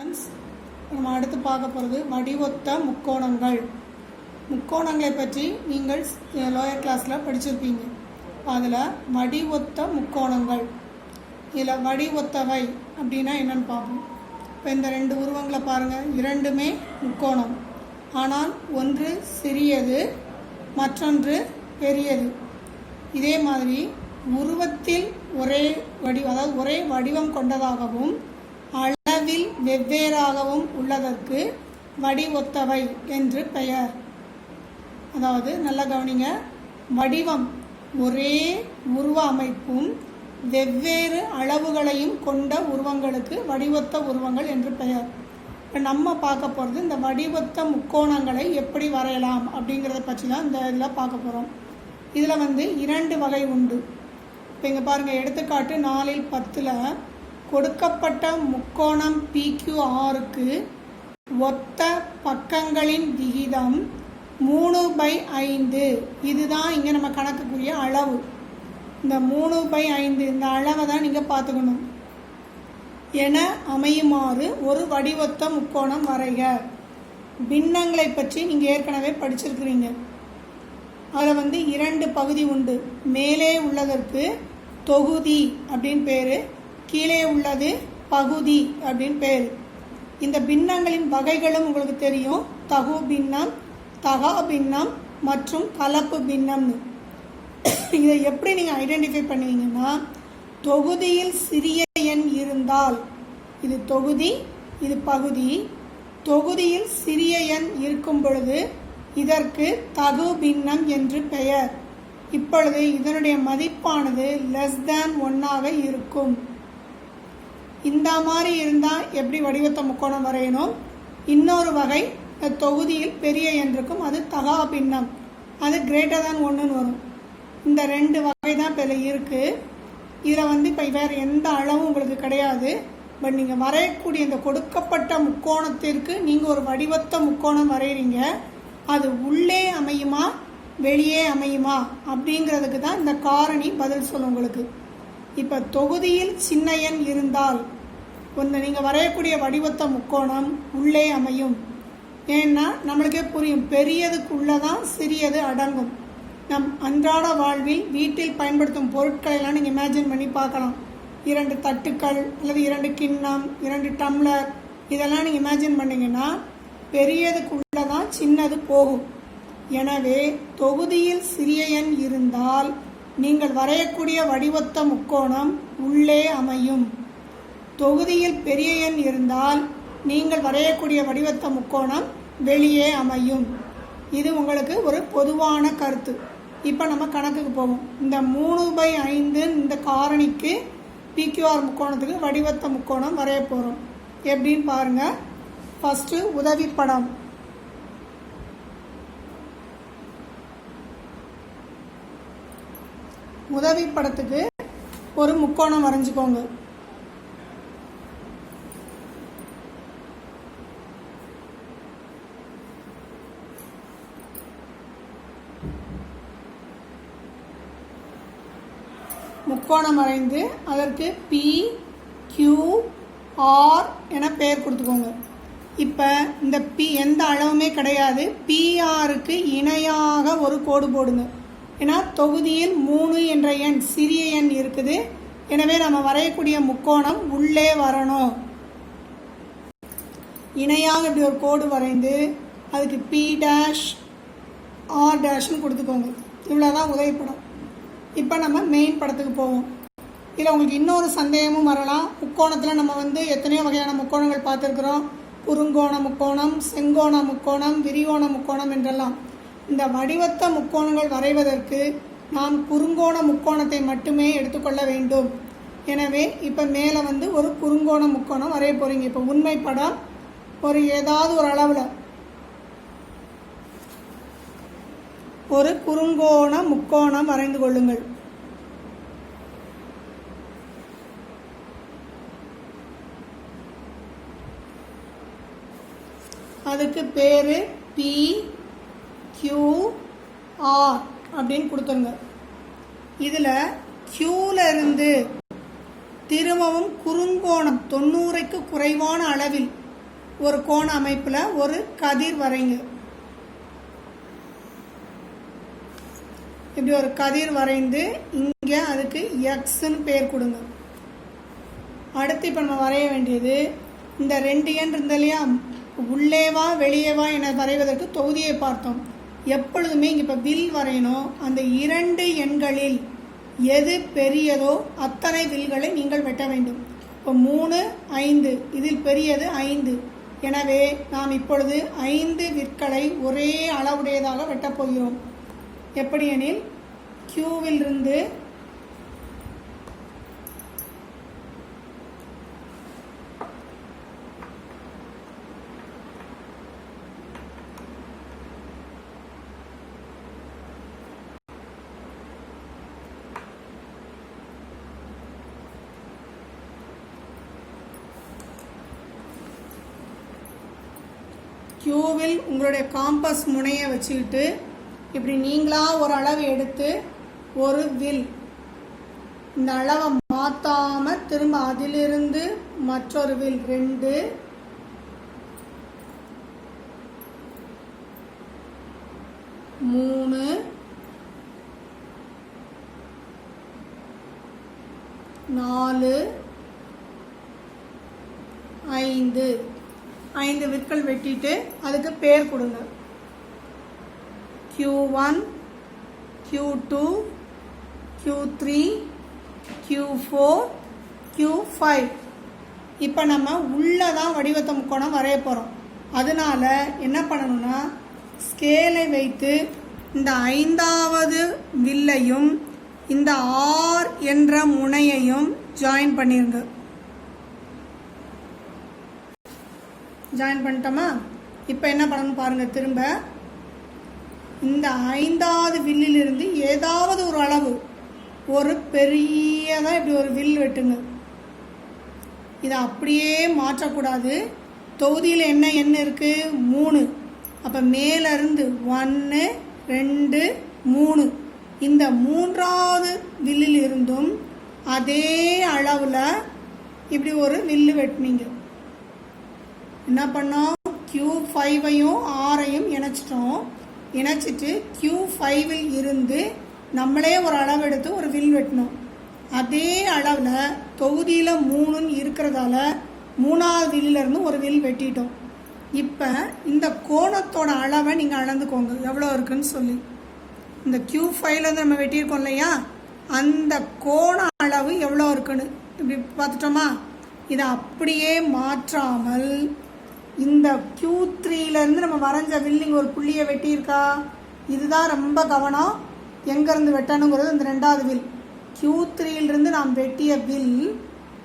நம்ம அடுத்து பார்க்க போகிறது வடிவொத்த முக்கோணங்கள். முக்கோணங்களை பற்றி நீங்கள் லோயர் கிளாஸில் படிச்சிருப்பீங்க. அதில் வடிவொத்த முக்கோணங்கள், இதில் வடிவொத்தவை அப்படின்னா என்னென்னு பார்ப்போம். இப்போ இந்த ரெண்டு உருவங்களை பாருங்கள், இரண்டுமே முக்கோணம். ஆனால் ஒன்று சிறியது, மற்றொன்று பெரியது. இதே மாதிரி உருவத்தில் ஒரே வடிவம் கொண்டதாகவும் அளவில் வெவ்வேறாகவும் உள்ளதற்கு வடிவொத்தவை என்று பெயர். அதாவது நல்லா கவனிங்க, வடிவம் ஒரே உருவ அமைப்பும் வெவ்வேறு அளவுகளையும் கொண்ட உருவங்களுக்கு வடிவொத்த உருவங்கள் என்று பெயர். இப்போ நம்ம பார்க்க போகிறது இந்த வடிவொத்த முக்கோணங்களை எப்படி வரையலாம் அப்படிங்கிறத பற்றி தான் இந்த இதில் பார்க்க போகிறோம். இதில் இரண்டு வகை உண்டு. இப்போ இங்கே பாருங்கள், எடுத்துக்காட்டு 4/10 கொடுக்கப்பட்ட முக்கோணம் PQRக்கு ஒத்த பக்கங்களின் விகிதம் 3/5. இதுதான் இங்கே நம்ம கணக்குக்குரிய அளவு. இந்த 3/5 இந்த அளவை தான் நீங்கள் பார்த்துக்கணும். என அமையுமாறு ஒரு வடிவொத்த முக்கோணம் வரைக. பின்னங்களை பற்றி நீங்கள் ஏற்கனவே படிச்சிருக்கிறீங்க. அதில் இரண்டு பகுதி உண்டு. மேலே உள்ளதற்கு தொகுதி அப்படின்னு பேர், கீழே உள்ளது பகுதி அப்படின்னு பேர். இந்த பின்னங்களின் வகைகளும் உங்களுக்கு தெரியும். தகு பின்னம், தகா பின்னம் மற்றும் கலப்பு பின்னம்னு. இதை எப்படி நீங்கள் ஐடென்டிஃபை பண்ணுவீங்கன்னா, தொகுதியில் சிறிய எண் இருந்தால் இது தொகுதி, இது பகுதி. தொகுதியில் சிறிய எண் இருக்கும் பொழுது இதற்கு தகு பின்னம் என்று பெயர். இப்பொழுது இதனுடைய மதிப்பானது <1 இருக்கும். இந்த மாதிரி இருந்தால் எப்படி வடிவொத்த முக்கோணம் வரையணும். இன்னொரு வகை, தொகுதியில் பெரிய எண் இருக்கும், அது தகா பின்னம், அது <1 வரும். இந்த ரெண்டு வகை தான் இப்போ இருக்குது. இதில் இப்போ வேறு எந்த அளவும் உங்களுக்கு கிடையாது. பட் நீங்கள் வரையக்கூடிய இந்த கொடுக்கப்பட்ட முக்கோணத்திற்கு நீங்கள் ஒரு வடிவொத்த முக்கோணம் வரைகிறீங்க. அது உள்ளே அமையுமா வெளியே அமையுமா அப்படிங்கிறதுக்கு தான் இந்த காரணி பதில் சொல்லும் உங்களுக்கு. இப்போ தொகுதியில் சின்ன எண் இருந்தால் நீங்கள் வரையக்கூடிய வடிவொத்த முக்கோணம் உள்ளே அமையும். ஏன்னா நம்மளுக்கே புரியும், பெரியதுக்குள்ளே தான் சிறியது அடங்கும். நம் அன்றாட வாழ்வில் வீட்டில் பயன்படுத்தும் பொருட்களெல்லாம் நீங்கள் இமேஜின் பண்ணி பார்க்கலாம். 2 தட்டுக்கள் அல்லது 2 கிண்ணம், 2 டம்ளர், இதெல்லாம் நீங்கள் இமேஜின் பண்ணிங்கன்னா பெரியதுக்குள்ளே தான் சின்னது போகும். எனவே தொகுதியில் சிறிய எண் இருந்தால் நீங்கள் வரையக்கூடிய வடிவொத்த முக்கோணம் உள்ளே அமையும். தொகுதியில் பெரிய எண் இருந்தால் நீங்கள் வரையக்கூடிய வடிவொத்த முக்கோணம் வெளியே அமையும். இது உங்களுக்கு ஒரு பொதுவான கருத்து. இப்போ நம்ம கணக்குக்கு போவோம். இந்த 3/5 இந்த காரணிக்கு PQR முக்கோணத்துக்கு வடிவொத்த முக்கோணம் வரைய போகிறோம். எப்படின்னு பாருங்கள். ஃபஸ்ட்டு உதவிப்படம். உதவிப்படத்துக்கு ஒரு முக்கோணம் வரைஞ்சிக்கோங்க. முக்கோணம் வரைந்து அதற்கு PQR என பெயர் கொடுத்துக்கோங்க. இப்போ இந்த எந்த அளவுமே கிடையாது. PRக்கு இணையாக ஒரு கோடு போடுங்க. ஏன்னா தொகுதியில் 3 என்ற எண் சிறிய எண் இருக்குது. எனவே நம்ம வரையக்கூடிய முக்கோணம் உள்ளே வரணும். இணையாக இப்படி ஒரு கோடு வரைந்து அதுக்கு P', R' கொடுத்துக்கோங்க. இவ்வளோதான் உதவிப்படம். இப்போ நம்ம மெயின் படத்துக்கு போவோம். இதில் உங்களுக்கு இன்னொரு சந்தேகமும் வரலாம். முக்கோணத்தில் நம்ம எத்தனையோ வகையான முக்கோணங்கள் பார்த்துருக்குறோம். குறுங்கோண முக்கோணம், செங்கோண முக்கோணம், விரிகோண முக்கோணம் என்றெல்லாம். இந்த வடிவொத்த முக்கோணங்கள் வரைவதற்கு நாம் குறுங்கோண முக்கோணத்தை மட்டுமே எடுத்துக்கொள்ள வேண்டும். எனவே இப்போ மேலே ஒரு குறுங்கோண முக்கோணம் வரைய போகிறீங்க. இப்போ உண்மை படம் ஏதாவது ஒரு அளவில் ஒரு குறுங்கோண முக்கோணம் வரைந்து கொள்ளுங்கள். அதுக்கு பேர் PQR அப்படின்னு கொடுத்துருங்க. இதில் Qல இருந்து திரும்பவும் குறுங்கோணம் 90க்கு குறைவான அளவில் ஒரு கோண அமைப்பில் ஒரு கதிர் வரைங்க. இப்படி ஒரு கதிர் வரைந்து இங்கே அதுக்கு எக்ஸ்ன்னு பேர் கொடுங்க. அடுத்து இப்போ நம்ம வரைய வேண்டியது இந்த 2 எண் இருந்த இல்லையா, உள்ளேவா வெளியேவா என வரைவதற்கு தொகுதியை பார்த்தோம். எப்பொழுதுமே இங்கே இப்போ வில் வரையணும். அந்த 2 எண்களில் எது பெரியதோ அத்தனை வில்களை நீங்கள் வெட்ட வேண்டும். இப்போ 3, 5 இதில் பெரியது 5. எனவே நாம் இப்பொழுது 5 விற்களை ஒரே அளவுடையதாக வெட்டப் போகிறோம். எப்படி எனில் கியூவில் இருந்து கியூவில் உங்களுடைய காம்பஸ் முனையை வச்சுக்கிட்டு இப்படி நீங்களா ஒரு அளவு எடுத்து ஒரு வில் இந்த அளவை மாற்றாம திரும்ப அதிலிருந்து மற்றொரு வில் 2, 3, 4, 5 விற்கள் வெட்டிட்டு அதுக்கு பேர் கொடுங்க. Q1, Q2, Q3, Q4, Q5. இப்போ நம்ம உள்ளதான் வடிவத்தை முக்கோணம் வரைய போகிறோம். அதனால என்ன பண்ணணும்னா ஸ்கேலை வைத்து இந்த 5வது வில்லையும் இந்த R என்ற முனையையும் ஜாயின் பண்ணிருங்க. ஜாயின் பண்ணிட்டோமா? இப்போ என்ன பண்ணணும் பாருங்க. திரும்ப இந்த 5வது வில்லிலிருந்து ஏதாவது ஒரு அளவு ஒரு பெரியதா இப்படி ஒரு வில் வெட்டுங்க. இதை அப்படியே மாற்றக்கூடாது. தொகுதியில் என்ன எண் இருக்கு? 3. அப்போ மேல இருந்து 1, 2, 3 இந்த 3வது வில்லில் இருந்தும் அதே அளவில் இப்படி ஒரு வில்லு வெட்டினீங்க. என்ன பண்ணோம்? Q5ஐயும் Rஐயும் இணைச்சிட்டோம். இணைச்சிட்டு Q5ல் இருந்து நம்மளே ஒரு அளவு எடுத்து ஒரு வில் வெட்டணும். அதே அளவில் தொகுதியில் 3ன்னு இருக்கிறதால 3வது வில்லிலிருந்து ஒரு வில் வெட்டிட்டோம். இப்போ இந்த கோணத்தோட அளவை நீங்கள் அளந்துக்கோங்க எவ்வளோ இருக்குன்னு சொல்லி. இந்த Q5லேருந்து நம்ம வெட்டியிருக்கோம் இல்லையா, அந்த கோண அளவு எவ்வளோ இருக்குன்னு இப்படி பார்த்துட்டோமா? இதை அப்படியே மாற்றாமல் இந்த Q3லேருந்து நம்ம வரைஞ்ச வில்லிங் ஒரு புள்ளியை வெட்டியிருக்கா, இதுதான் ரொம்ப கவனம். எங்கேருந்து வெட்டணுங்கிறது இந்த 2வது வில். Q3லிருந்து நாம் வெட்டிய வில்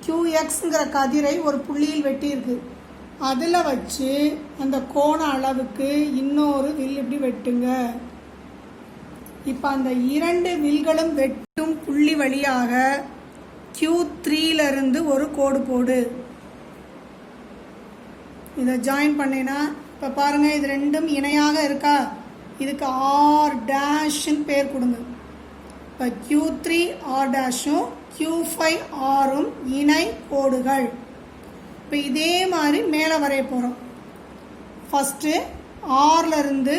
QXங்கிற கதிரை ஒரு புள்ளியில் வெட்டியிருக்கு. அதில் வச்சு அந்த கோண அளவுக்கு இன்னொரு வில் இப்படி வெட்டுங்க. இப்போ அந்த 2 வில்களும் வெட்டும் புள்ளி வழியாக Q3லிருந்து ஒரு கோடு போடு. இதை ஜாயின் பண்ணினா இப்போ பாருங்கள், இது 2ம் இணையாக இருக்கா? இதுக்கு R' பேர் கொடுங்க. இப்போ Q3 R' Q5 Rம் இணை கோடுகள். இப்போ இதே மாதிரி மேலே வரைய போகிறோம். ஃபஸ்ட்டு Rலேருந்து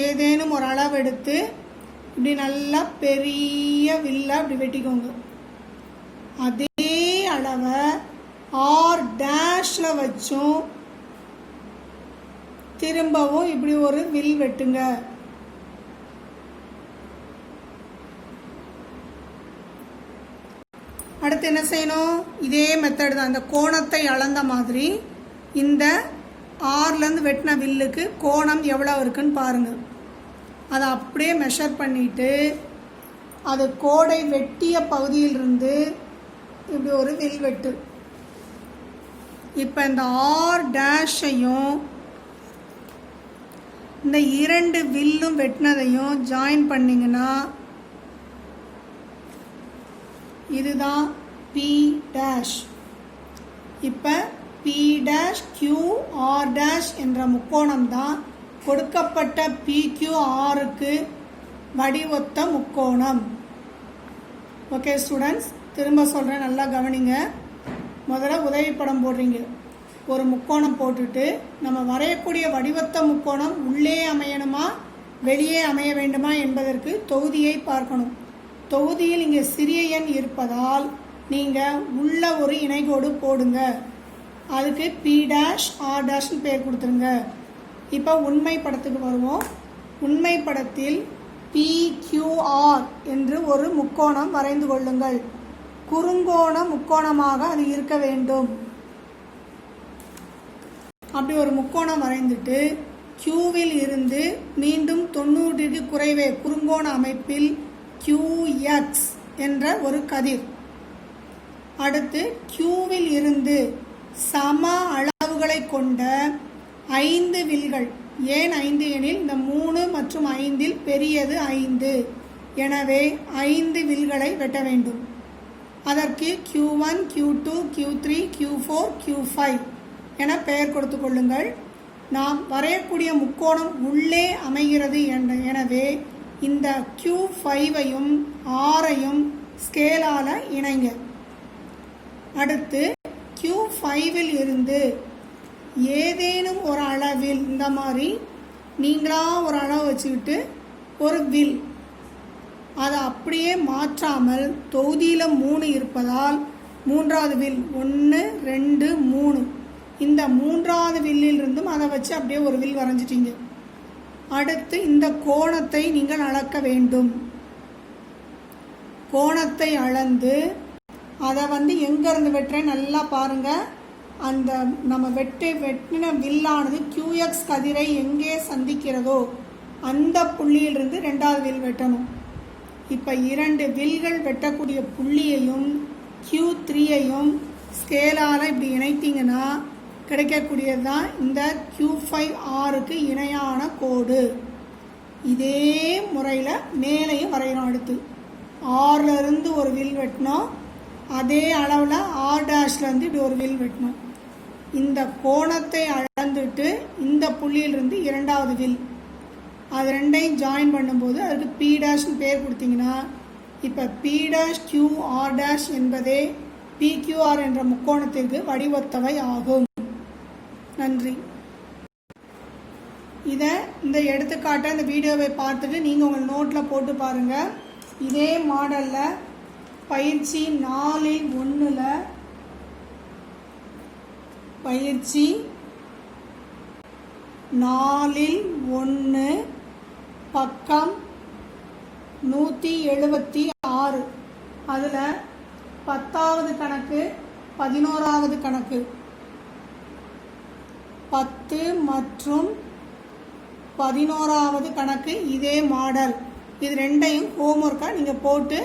ஏதேனும் ஒரு அளவு எடுத்து இப்படி நல்லா பெரிய வில்லை அப்படி வெட்டிக்கோங்க. அதே அளவை R' வச்சும் திரும்பவும் இப்படி ஒரு வில் வெட்டுங்க. அடுத்து என்ன செய்யணும்? இதே மெத்தட் தான். அந்த கோணத்தை அளந்த மாதிரி இந்த Rலேருந்து வெட்டின வில்லுக்கு கோணம் எவ்வளோ இருக்குன்னு பாருங்கள். அதை அப்படியே மெஷர் பண்ணிவிட்டு அது கோடை வெட்டிய பகுதியிலிருந்து இப்படி ஒரு வில் வெட்டு. இப்போ இந்த R' இந்த 2 வில்லும் வெட்டினதையும் ஜாயின் பண்ணிங்கன்னா இதுதான் P'. இப்போ P'QR' என்ற முக்கோணம் தான் கொடுக்கப்பட்ட PQRக்கு வடிவொத்த முக்கோணம். ஓகே ஸ்டூடெண்ட்ஸ், திரும்ப சொல்கிறேன், நல்லா கவனிங்க. முதல்ல உதவி படம் போடுறீங்க. ஒரு முக்கோணம் போட்டுட்டு நம்ம வரையக்கூடிய வடிவத்த முக்கோணம் உள்ளே அமையணுமா வெளியே அமைய வேண்டுமா என்பதற்கு தொகுதியை பார்க்கணும். தொகுதியில் இங்கே சிறிய எண் இருப்பதால் நீங்கள் உள்ள ஒரு இணைகோடு போடுங்க. அதுக்கு P', R' பேர் கொடுத்துருங்க. இப்போ உண்மை படத்துக்கு வருவோம். உண்மை படத்தில் PQR என்று ஒரு முக்கோணம் வரைந்து கொள்ளுங்கள். குறுங்கோண முக்கோணமாக அது இருக்க வேண்டும். அப்படி ஒரு முக்கோணம் வரைந்துட்டு Qவில் இருந்து மீண்டும் 90 குறைவே குறுங்கோண அமைப்பில் QX என்ற ஒரு கதிர். அடுத்து Qவில் இருந்து சம அளவுகளை கொண்ட 5 வில்கள். ஏன் 5 எனில் இந்த 3 மற்றும் 5இல் பெரியது 5, எனவே 5 வில்களை வெட்ட வேண்டும். அதற்கு Q1, Q2, Q3, Q4, Q5 என பெயர் கொடுத்து கொள்ளுங்கள். நாம் வரையக்கூடிய முக்கோணம் உள்ளே அமைகிறது எனவே இந்த Q5ஐயும் Rஐயும் ஸ்கேலால இணைங்க. அடுத்து Q5ல் இருந்து ஏதேனும் ஒரு அளவில் இந்த மாதிரி நீங்களா ஒரு அளவு வச்சுக்கிட்டு ஒரு வில், அதை அப்படியே மாற்றாமல் தொகுதியில் 3 இருப்பதால் 3வது வில் 1, 2, 3 இந்த 3வது வில்லிலிருந்தும் அதை வச்சு அப்படியே ஒரு வில் வரைஞ்சிட்டீங்க. அடுத்து இந்த கோணத்தை நீங்கள் அளக்க வேண்டும். கோணத்தை அளந்து அதை எங்கேருந்து வெட்டுறேன் நல்லா பாருங்கள். அந்த நம்ம வெட்டின வில்லானது QX கதிரை எங்கே சந்திக்கிறதோ அந்த புள்ளியிலிருந்து 2வது வில் வெட்டணும். இப்போ 2 வில்கள் வெட்டக்கூடிய புள்ளியையும் Q3ஐயும் ஸ்கேலால் இப்படி இணைத்தீங்கன்னா கிடைக்கக்கூடியது தான் இந்த Q5Rக்கு இணையான கோடு. இதே முறையில் மேலையும் வரைகிறோம். அடுத்து Rலேருந்து ஒரு வில் வெட்டினோம், அதே அளவில் R''லேருந்து இப்படி ஒரு வில் வெட்டணும். இந்த கோணத்தை அளந்துட்டு இந்த புள்ளியிலிருந்து 2வது வில், அது ரெண்டையும் ஜாயின் பண்ணும்போது அதுக்கு P' பேர் கொடுத்தீங்கன்னா இப்போ P', என்பதே PQR என்ற முக்கோணத்திற்கு வடிவொத்தவை ஆகும். நன்றி. இந்த எடுத்துக்காட்டை இந்த வீடியோவை பார்த்துட்டு நீங்கள் உங்கள் நோட்டில் போட்டு பாருங்கள். இதே மாடலில் பயிற்சி 4.1 பயிற்சி 4.1 பக்கம் 176 அதில் 10வது கணக்கு 11வது கணக்கு 10 மற்றும் 11வது கணக்கு இதே மாடல். இது ரெண்டையும் ஹோம்ஒர்க்காக நீங்கள் போட்டு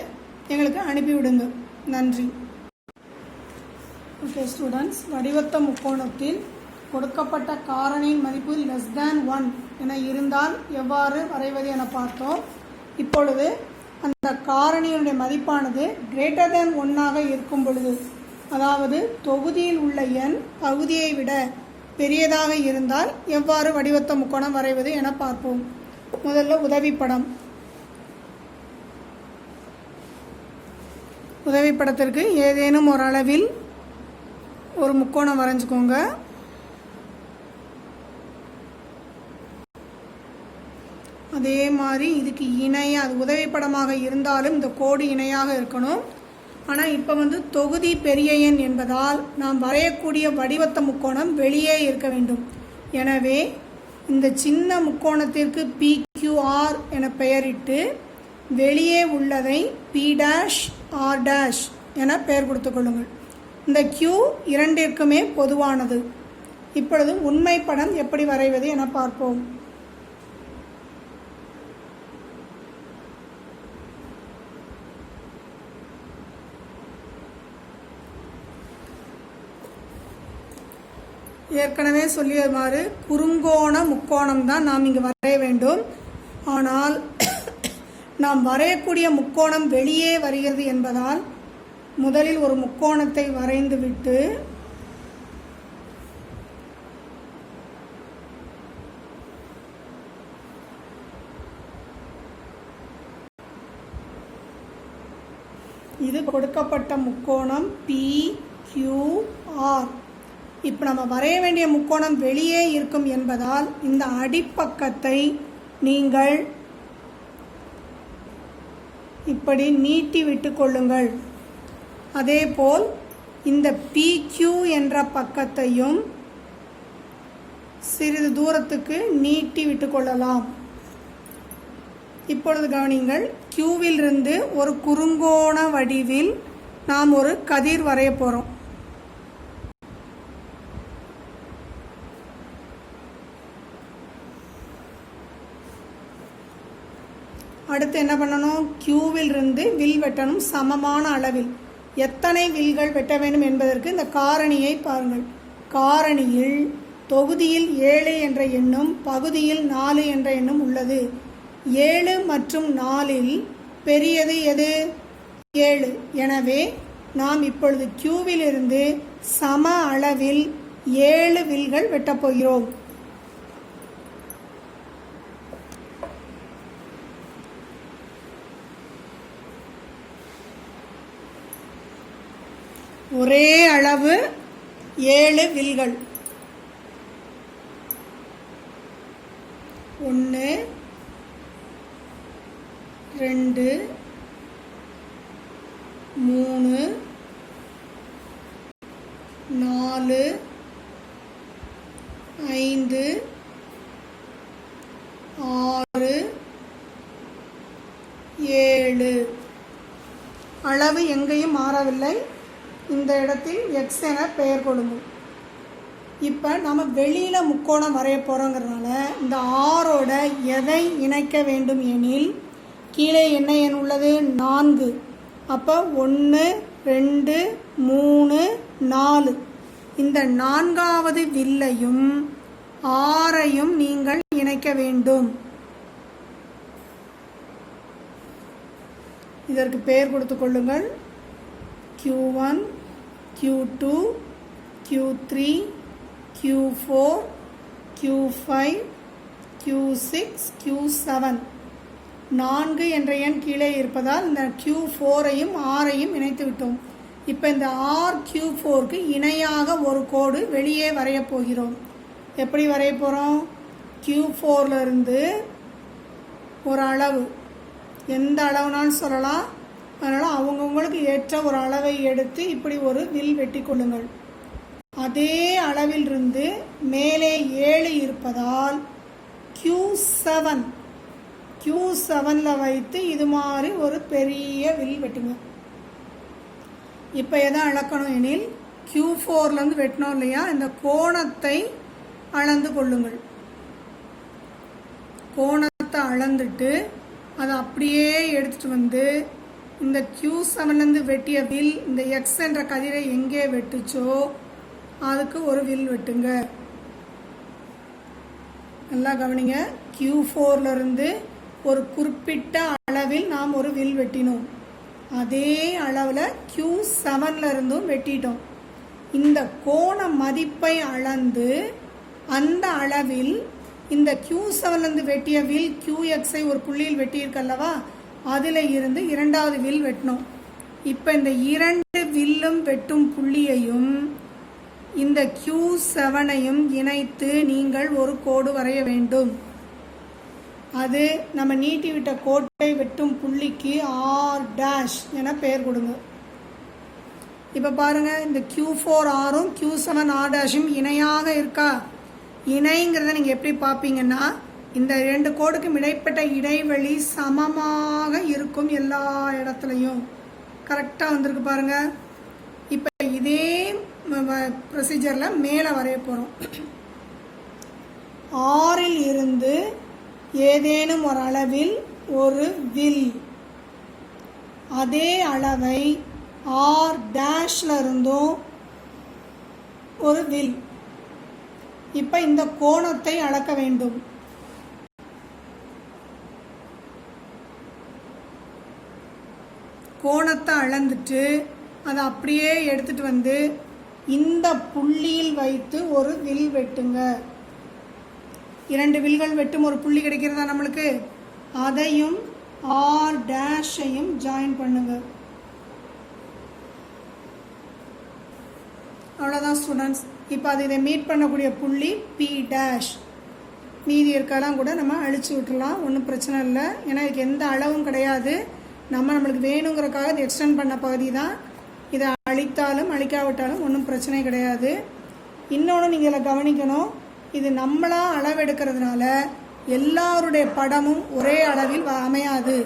எங்களுக்கு அனுப்பிவிடுங்க. நன்றி. ஓகே ஸ்டூடெண்ட்ஸ், வடிவத்த முக்கோணத்தில் கொடுக்கப்பட்ட காரணியின் மதிப்பு <1 என இருந்தால் எவ்வாறு வரைவது என பார்த்தோம். இப்பொழுது அந்த காரணியினுடைய மதிப்பானது <1 இருக்கும் பொழுது, அதாவது தொகுதியில் உள்ள எண் பகுதியை விட பெரியதாக இருந்தால் எவ்வாறு வடிவத்த முக்கோணம் வரைவது என பார்ப்போம். முதல்ல உதவிப்படம். உதவிப்படத்திற்கு ஏதேனும் ஒரு அளவில் ஒரு முக்கோணம் வரைஞ்சிக்கோங்க. அதே மாதிரி இதுக்கு இணையாக, அது உதவிப்படமாக இருந்தாலும் இந்த கோடு இணையாக இருக்கணும். ஆனால் இப்போ தொகுதி பெரிய எண் என்பதால் நாம் வரையக்கூடிய வடிவத்த முக்கோணம் வெளியே இருக்க வேண்டும். எனவே இந்த சின்ன முக்கோணத்திற்கு PQR என பெயரிட்டு வெளியே உள்ளதை P', R' என பெயர் கொடுத்து கொள்ளுங்கள். இந்த Q இரண்டிற்குமே பொதுவானது. இப்பொழுது உண்மை படம் எப்படி வரைவது என பார்ப்போம். ஏற்கனவே சொல்லியமாறு குறுங்கோண முக்கோணம் தான் நாம் இங்கு வரைய வேண்டும். ஆனால் நாம் வரையக்கூடிய முக்கோணம் வெளியே வருகிறது என்பதால் முதலில் ஒரு முக்கோணத்தை வரைந்துவிட்டு இது கொடுக்கப்பட்ட முக்கோணம் PQR. இப்போ நம்ம வரைய வேண்டிய முக்கோணம் வெளியே இருக்கும் என்பதால் இந்த அடிப்பக்கத்தை நீங்கள் இப்படி நீட்டி விட்டு கொள்ளுங்கள். அதேபோல் இந்த PQ என்ற பக்கத்தையும் சிறிது தூரத்துக்கு நீட்டி விட்டு கொள்ளலாம். இப்பொழுது கவனிங்கள், Qவிலிருந்து ஒரு குறுங்கோண வடிவில் நாம் ஒரு கதிர் வரைய போகிறோம். அடுத்து என்ன பண்ணணும்? Qவிலிருந்து வில் வெட்டணும் சமமான அளவில். எத்தனை வில்கள் வெட்ட வேண்டும் என்பதற்கு இந்த காரணியை பாருங்கள். காரணியில் தொகுதியில் 7 என்ற எண்ணும் பகுதியில் 4 என்ற எண்ணும் உள்ளது. 7 மற்றும் 4இல் பெரியது எது? 7. எனவே நாம் இப்பொழுது Qவிலிருந்து சம அளவில் 7 வில்கள் வெட்டப் போகிறோம். ஒரே அளவு 7 வில்கள். 1 2 3 4 5 6 7. அளவு எங்கேயும் மாறவில்லை. இந்த இடத்தில் X என பெயர் கொடுங்க. இப்போ நம்ம வெளியில் முக்கோணம் வரைய போகிறோங்கிறதுனால இந்த ஆரோட எதை இணைக்க வேண்டும் எனில் கீழே என்ன எண் உள்ளது? 4. அப்போ 1 2 3 4. இந்த 4வது வில்லையும் 6ஐயும் நீங்கள் இணைக்க வேண்டும். இதற்கு பெயர் கொடுத்து கொள்ளுங்கள். Q1 Q2 Q3 Q4 Q5 Q6 Q7. 4 என்ற எண் கீழே இருப்பதால் இந்த Q4ஐயும் 6ஐயும் இணைத்து விட்டோம். இப்போ இந்த RQ4க்கு இணையாக ஒரு கோடு வெளியே வரைய போகிறோம். எப்படி வரைய போகிறோம்? Q4லிருந்து ஒரு அளவு, எந்த அளவுனாலும் சொல்லலாம். அதனால் அவங்கவுங்களுக்கு ஏற்ற ஒரு அளவை எடுத்து இப்படி ஒரு வில் வெட்டி கொள்ளுங்கள். அதே அளவிலிருந்து மேலே 7 இருப்பதால் Q7ல் வைத்து இது மாதிரி ஒரு பெரிய வில் வெட்டுங்க. இப்போ எதை அளக்கணும் எனில் Q4லேருந்து வெட்டினோம் இல்லையா, இந்த கோணத்தை அளந்து கொள்ளுங்கள். கோணத்தை அளந்துட்டு அதை அப்படியே எடுத்துகிட்டு வந்து இந்த Q7லேருந்து வெட்டிய வில் இந்த X என்ற கதிரை எங்கே வெட்டுச்சோ அதுக்கு ஒரு வில் வெட்டுங்க. நல்லா கவனிங்க. Q4லிருந்து ஒரு குறிப்பிட்ட அளவில் நாம் ஒரு வில் வெட்டினோம். அதே அளவில் Q7லிருந்தும் வெட்டிட்டோம். இந்த கோண மதிப்பை அளந்து அந்த அளவில் இந்த Q7லேருந்து வெட்டிய வில் QXஐ ஒரு புள்ளியில் வெட்டியிருக்கல்லவா, அதில் இருந்து 2வது வில் வெட்டணும். இப்போ இந்த 2 வில்லும் வெட்டும் புள்ளியையும் இந்த Q7ஐயும் இணைத்து நீங்கள் ஒரு கோடு வரைய வேண்டும். அது நம்ம நீட்டி விட்ட கோட்டை வெட்டும் புள்ளிக்கு R' என பெயர் கொடுங்க. இப்போ பாருங்கள், இந்த Q4Rம் Q7R' இணையாக இருக்கா? இணைங்கிறத நீங்கள் எப்படி பார்ப்பீங்கன்னா, இந்த 2 கோடுக்கும் இடைப்பட்ட இடைவெளி சமமாக இருக்கும். எல்லா இடத்துலையும் கரெக்டாக வந்திருக்கு பாருங்கள். இப்போ இதே ப்ரொசீஜரில் மேலே வரைய போகிறோம். ஆறில் இருந்து ஏதேனும் ஒரு அளவில் ஒரு வில், அதே அளவை R' இருந்தும் ஒரு வில். இப்போ இந்த கோணத்தை அளக்க வேண்டும். கோணத்தை அளந்துட்டு அதை அப்படியே எடுத்துட்டு வந்து இந்த புள்ளியில் வைத்து ஒரு வில் வெட்டுங்க. 2 வில்கள் வெட்டும் ஒரு புள்ளி கிடைக்கிறதா நம்மளுக்கு? அதையும் R' ஜாயின் பண்ணுங்க. அவ்வளோதான் ஸ்டூடெண்ட்ஸ். இப்போ அது இதை மீட் பண்ணக்கூடிய புள்ளி பி டேஷ். மீதி இருக்கலாம் கூட நம்ம அழிச்சு விட்டுடலாம், ஒன்றும் பிரச்சனை இல்லை. ஏன்னா இதுக்கு எந்த அளவும் கிடையாது, நம்மளுக்கு வேணுங்கிறக்காக இது எக்ஸ்டெண்ட் பண்ண பகுதி தான். இதை அழித்தாலும் அழிக்காவிட்டாலும் ஒன்றும் பிரச்சனை கிடையாது. இன்னொன்று நீங்கள் இதில் கவனிக்கணும், இது நம்மளாக அளவெடுக்கிறதுனால எல்லாருடைய படமும் ஒரே அளவில் அமையாது.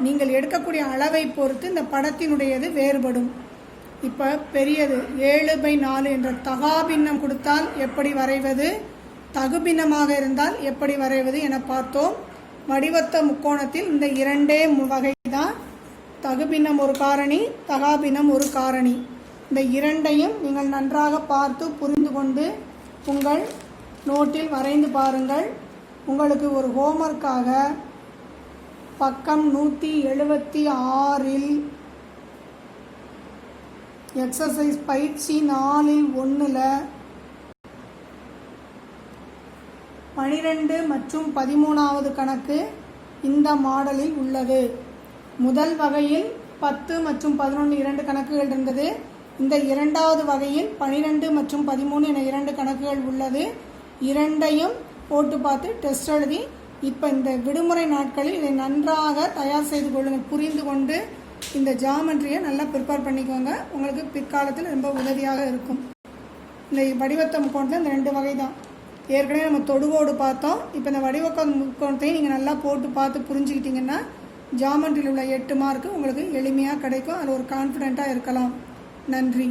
நீங்கள் எடுக்கக்கூடிய அளவை பொறுத்து இந்த படத்தினுடையது வேறுபடும். இப்போ பெரியது 7/4 என்ற தகாபின்னம் கொடுத்தால் எப்படி வரைவது, தகுபின்னமாக இருந்தால் எப்படி வரைவது என பார்த்தோம். வடிவத்த முக்கோணத்தில் இந்த இரண்டே வகை தான், தகுபின்னம் ஒரு காரணி, தகாபின்னம் ஒரு காரணி. இந்த இரண்டையும் நீங்கள் நன்றாக பார்த்து புரிந்து கொண்டு உங்கள் நோட்டில் வரைந்து பாருங்கள். உங்களுக்கு ஒரு ஹோம்ஒர்க்காக பக்கம் 176 எக்ஸசைஸ் பயிற்சி 4-1 12 மற்றும் 13வது கணக்கு இந்த மாடலில் உள்ளது. முதல் வகையில் 10 மற்றும் 11 2 கணக்குகள் இருந்தது. இந்த இரண்டாவது வகையில் 12 மற்றும் 13 என 2 கணக்குகள் உள்ளது. இரண்டையும் போட்டு பார்த்து டெஸ்ட் எழுதி இப்போ இந்த விடுமுறை நாட்களில் இதை நன்றாக தயார் செய்து கொள்ளுங்கள். புரிந்து கொண்டு இந்த ஜாமெட்ரியை நல்லா ப்ரிப்பேர் பண்ணிக்கோங்க, உங்களுக்கு பிற்காலத்தில் ரொம்ப உதவியாக இருக்கும். இந்த வடிவத்த முக்கோணத்தில் இந்த 2 வகை தான். ஏற்கனவே நம்ம தொடுகோடு பார்த்தோம். இப்போ இந்த வடிவக்க முக்கோணத்தையும் நீங்கள் நல்லா போட்டு பார்த்து புரிஞ்சுக்கிட்டிங்கன்னா ஜாமெட்ரியில் உள்ள 8 மார்க்கு உங்களுக்கு எளிமையாக கிடைக்கும். அது ஒரு கான்ஃபிடென்ட்டாக இருக்கலாம். நன்றி.